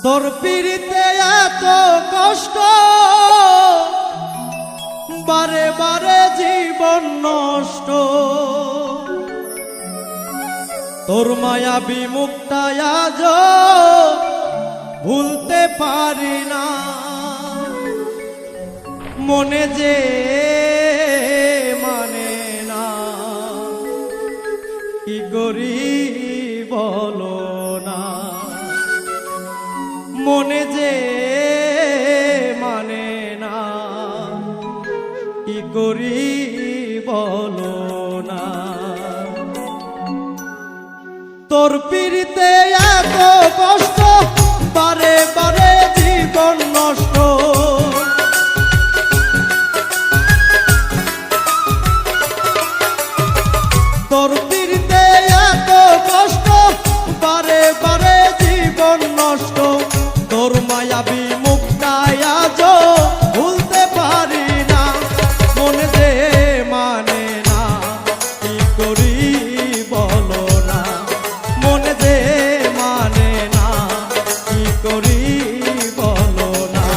তোর পিড়িতে এত কষ্ট, বারে বারে জীবন নষ্ট। তোর মায়াবী মুখটা আজ ভুলতে পারি না। মনে যে মানে না, কি করি বলো না। মনে যে মানে না, কি করি বলো না। তোর পিড়িতে এত কষ্ট, বারে বারে জীবন নষ্ট। তোর পিড়িতে এত কষ্ট, বারে বারে জীবন নষ্ট। তোর মায়াবী মুখটা আজ ভুলতে পারি না। মনে যে মানে না, কি করি বলো না। মনে যে মানে না, কি করি বলো না।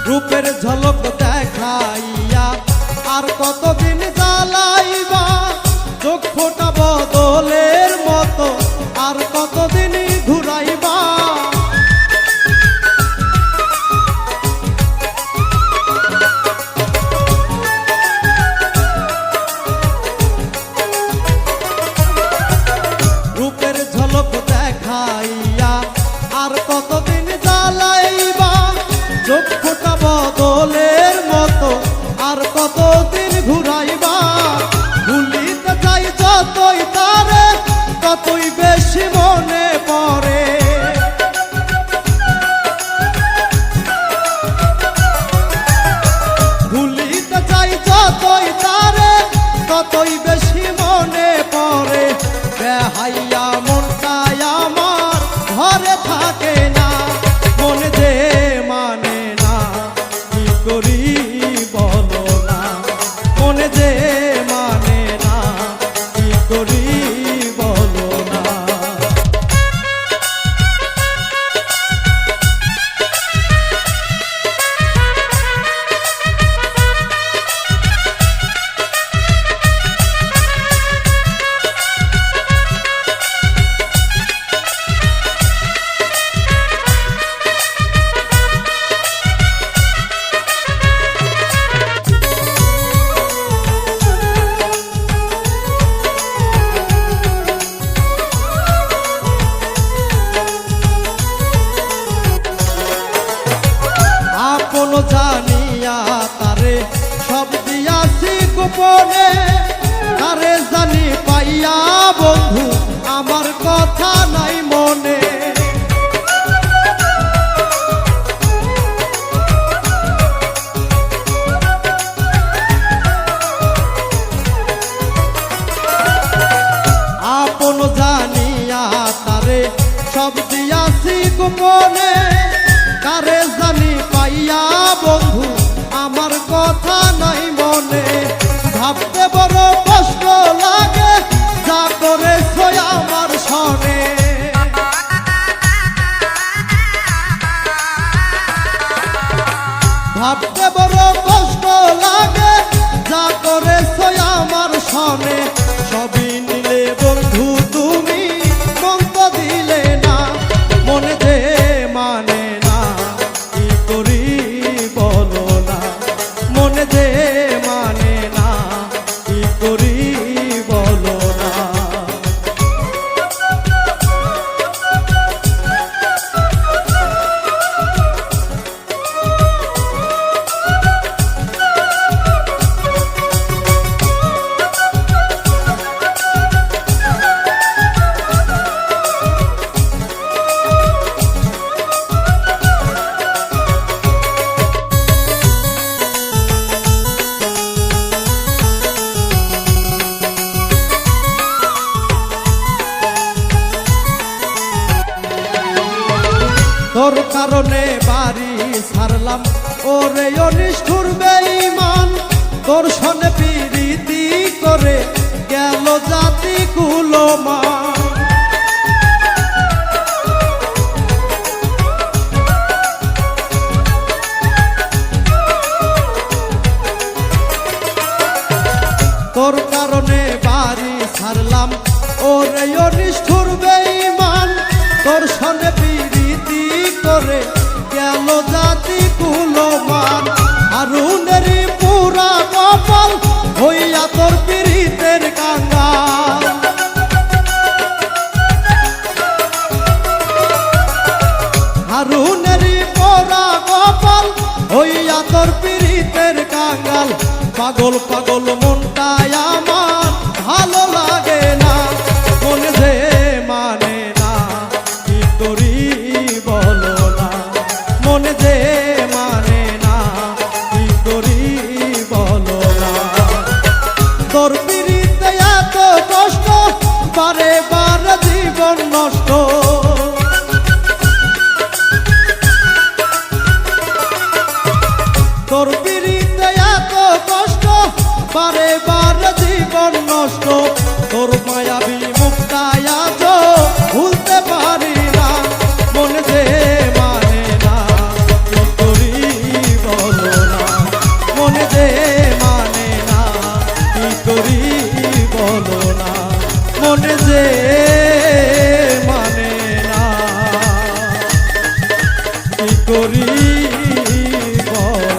রূপের ঝলক দেখাইয়া আর কতদিন জ্বালাইবা। চোখ ফোটা বদলের মতো আর কতদিন ঘুরাইবা। রূপের ঝলক দেখাইয়া আর কতদিন জ্বালাইবা। চোখ ফোটা বদলের মতো আর কতদিন ঘুরাইবা। ভুলিতে যাই যতই তারে, ততই বেশি মনে পড়ে। ভুলিতে যাই যতই তারে, ততই বেশি মনে পড়ে। বেহাইয়া মনটা আমার ঘরে থাকে না। মনে যে মানে না, কি করি বলো না। মনে যে মানে না, কি করি বলো না। তোর কারণে বাড়ি ছাড়লাম ওরে অনিষ্ঠুর বেঈমান তোর সনে প্রীতি করে গেল জাতি কুলমান তোর কারণে বাড়ি ছাড়লাম ওরে অনিষ্ঠুর বেঈমান তোর সনে প্রীতি করে গেল জাতি কুলমান হারুনেরই পুরা কপাল হইয়া তোর পীড়িতের কাঙ্গাল হারুনেরই পুরা কপাল হইয়া তোর পীড়িতের কাঙ্গাল পাগল পাগল মনটাই আমার ভালো লাগে না মন যে মানে না কি করি বলো না মন যে মানে না কি করি বলো না তোর পীড়িতে এত কষ্ট বারে বারে জীবন নষ্ট তোর পীড়িতে এত কষ্ট বারে বারে জীবন নষ্ট তোর মায়াবী মুক্তায় আজ ভুলতে পারি না মন যে মানে না কি করি বলো না মন যে মানে না কি করি বলো না মন যে মানে না কি করি বলো